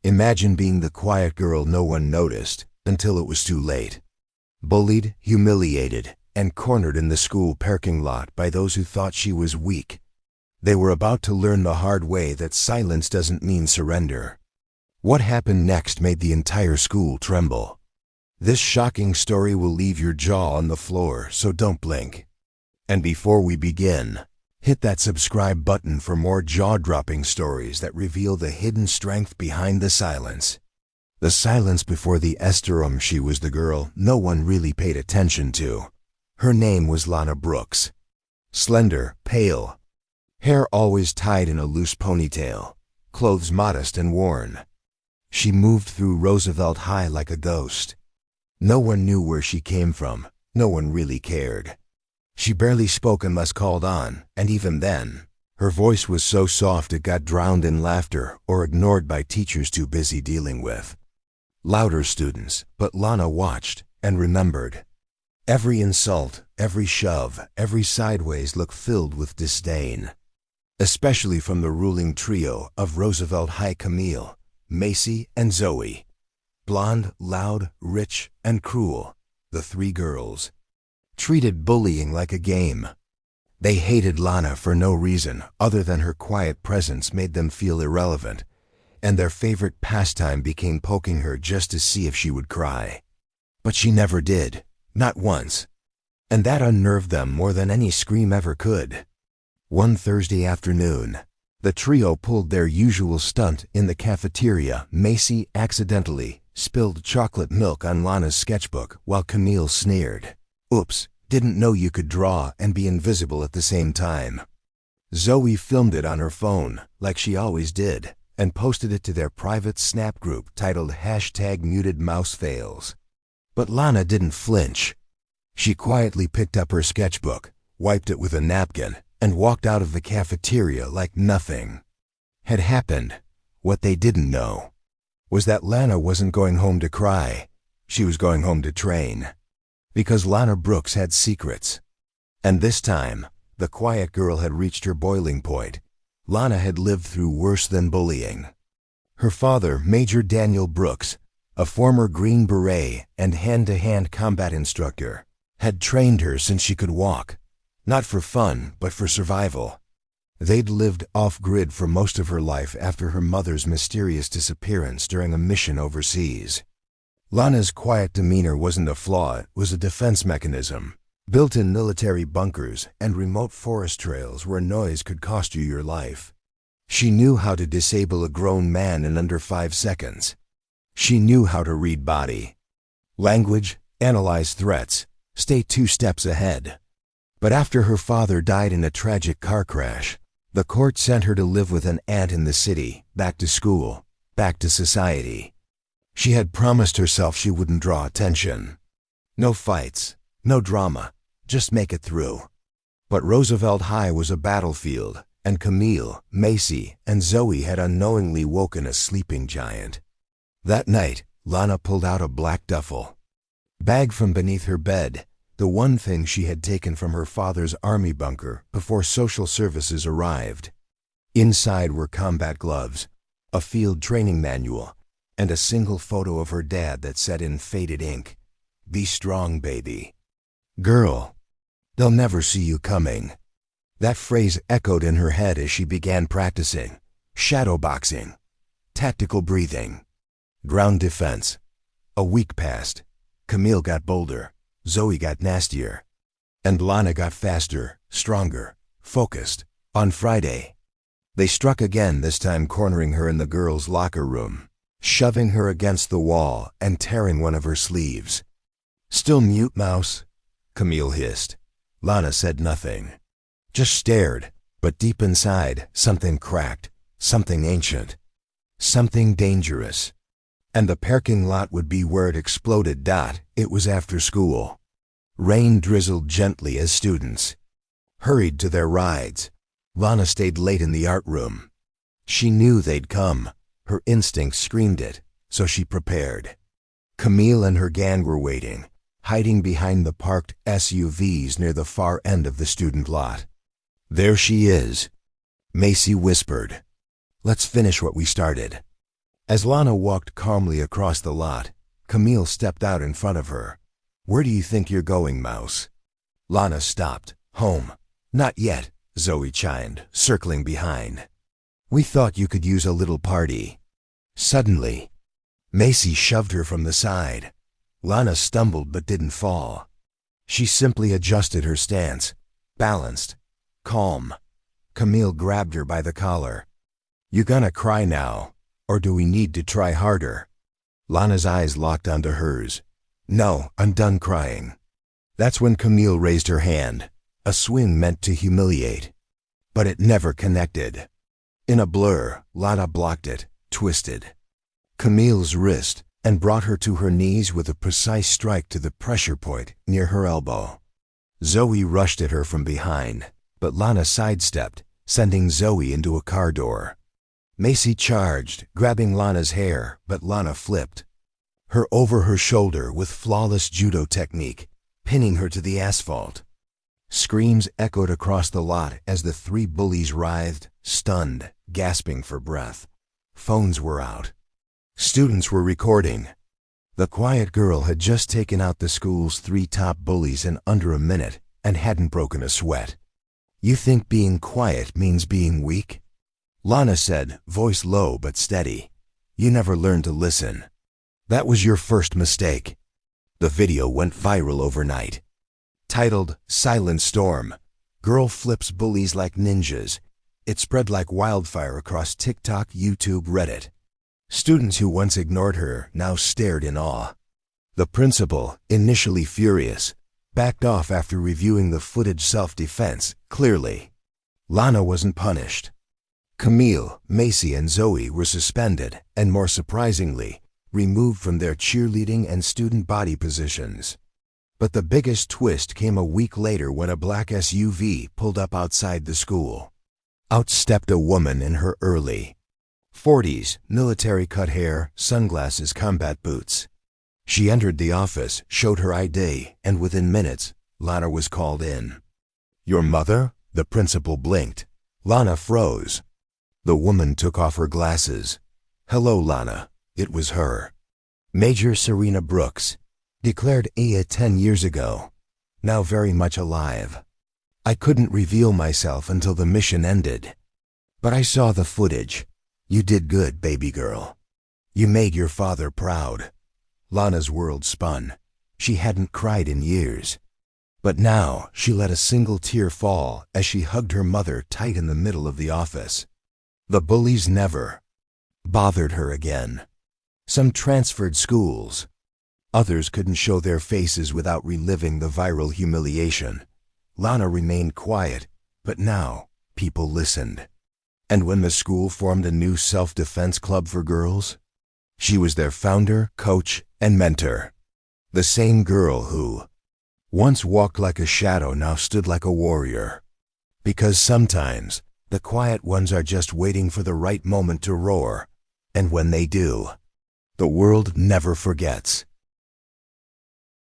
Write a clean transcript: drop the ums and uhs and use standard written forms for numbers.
Imagine being the quiet girl no one noticed until it was too late. Bullied, humiliated, and cornered in the school parking lot by those who thought she was weak. They were about to learn the hard way that silence doesn't mean surrender. What happened next made the entire school tremble. This shocking story will leave your jaw on the floor, so don't blink. And before we begin, hit that subscribe button for more jaw-dropping stories that reveal the hidden strength behind the silence. The silence before the esterum. She was the girl no one really paid attention to. Her name was Lana Brooks. Slender, pale, hair always tied in a loose ponytail, clothes modest and worn. She moved through Roosevelt High like a ghost. No one knew where she came from. No one really cared. She barely spoke unless called on, and even then, her voice was so soft it got drowned in laughter or ignored by teachers too busy dealing with louder students. But Lana watched and remembered. Every insult, every shove, every sideways look filled with disdain. Especially from the ruling trio of Roosevelt High: Camille, Macy, and Zoe. Blonde, loud, rich, and cruel, the three girls treated bullying like a game. They hated Lana for no reason other than her quiet presence made them feel irrelevant, and their favorite pastime became poking her just to see if she would cry. But she never did, not once, and that unnerved them more than any scream ever could. One Thursday afternoon, the trio pulled their usual stunt in the cafeteria. Macy accidentally spilled chocolate milk on Lana's sketchbook while Camille sneered, "Oops, didn't know you could draw and be invisible at the same time." Zoe filmed it on her phone, like she always did, and posted it to their private Snap group titled #MutedMouseFails. But Lana didn't flinch. She quietly picked up her sketchbook, wiped it with a napkin, and walked out of the cafeteria like nothing had happened. What they didn't know was that Lana wasn't going home to cry. She was going home to train. Because Lana Brooks had secrets. And this time, the quiet girl had reached her boiling point. Lana had lived through worse than bullying. Her father, Major Daniel Brooks, a former Green Beret and hand-to-hand combat instructor, had trained her since she could walk. Not for fun, but for survival. They'd lived off-grid for most of her life after her mother's mysterious disappearance during a mission overseas. Lana's quiet demeanor wasn't a flaw, it was a defense mechanism. Built in military bunkers and remote forest trails where noise could cost you your life. She knew how to disable a grown man in under 5 seconds. She knew how to read body language, analyze threats, stay 2 steps ahead. But after her father died in a tragic car crash, the court sent her to live with an aunt in the city, back to school, back to society. She had promised herself she wouldn't draw attention. No fights, no drama, just make it through. But Roosevelt High was a battlefield, and Camille, Macy, and Zoe had unknowingly woken a sleeping giant. That night, Lana pulled out a black duffel bag from beneath her bed, the one thing she had taken from her father's army bunker before social services arrived. Inside were combat gloves, a field training manual, and a single photo of her dad that said in faded ink, "Be strong, baby. Girl, they'll never see you coming." That phrase echoed in her head as she began practicing shadowboxing, tactical breathing, ground defense. A week passed. Camille got bolder, Zoe got nastier, and Lana got faster, stronger, focused. On Friday, they struck again, this time cornering her in the girls' locker room, shoving her against the wall and tearing one of her sleeves. "Still mute, Mouse?" Camille hissed. Lana said nothing, just stared, but deep inside, something cracked, something ancient, something dangerous. And the parking lot would be where it exploded. It was after school. Rain drizzled gently as students hurried to their rides. Lana stayed late in the art room. She knew they'd come. Her instinct screamed it, so she prepared. Camille and her gang were waiting, hiding behind the parked SUVs near the far end of the student lot. "There she is," Macy whispered. "Let's finish what we started." As Lana walked calmly across the lot, Camille stepped out in front of her. "Where do you think you're going, Mouse?" Lana stopped. "Home." "Not yet," Zoe chimed, circling behind. "We thought you could use a little party." Suddenly, Macy shoved her from the side. Lana stumbled but didn't fall. She simply adjusted her stance, balanced, calm. Camille grabbed her by the collar. "You gonna cry now, or do we need to try harder?" Lana's eyes locked onto hers. "No, I'm done crying." That's when Camille raised her hand, a swing meant to humiliate. But it never connected. In a blur, Lana blocked it, twisted Camille's wrist, and brought her to her knees with a precise strike to the pressure point near her elbow. Zoe rushed at her from behind, but Lana sidestepped, sending Zoe into a car door. Macy charged, grabbing Lana's hair, but Lana flipped her over her shoulder with flawless judo technique, pinning her to the asphalt. Screams echoed across the lot as the three bullies writhed, stunned, gasping for breath. Phones were out. Students were recording. The quiet girl had just taken out the school's three top bullies in under a minute and hadn't broken a sweat. "You think being quiet means being weak?" Lana said, voice low but steady. "You never learned to listen. That was your first mistake." The video went viral overnight. Titled "Silent Storm," Girl Flips Bullies Like Ninjas, it spread like wildfire across TikTok, YouTube, Reddit. Students who once ignored her now stared in awe. The principal, initially furious, backed off after reviewing the footage. Self-defense, clearly. Lana wasn't punished. Camille, Macy, and Zoe were suspended and, more surprisingly, removed from their cheerleading and student body positions. But the biggest twist came a week later when a black SUV pulled up outside the school. Out stepped a woman in her early 40s, military-cut hair, sunglasses, combat boots. She entered the office, showed her ID, and within minutes, Lana was called in. "Your mother?" The principal blinked. Lana froze. The woman took off her glasses. "Hello, Lana." It was her. Major Serena Brooks, declared IA 10 years ago, now very much alive. "I couldn't reveal myself until the mission ended. But I saw the footage. You did good, baby girl. You made your father proud." Lana's world spun. She hadn't cried in years. But now she let a single tear fall as she hugged her mother tight in the middle of the office. The bullies never bothered her again. Some transferred schools. Others couldn't show their faces without reliving the viral humiliation. Lana remained quiet, but now people listened. And when the school formed a new self-defense club for girls, she was their founder, coach, and mentor. The same girl who once walked like a shadow now stood like a warrior. Because sometimes the quiet ones are just waiting for the right moment to roar, and when they do, the world never forgets.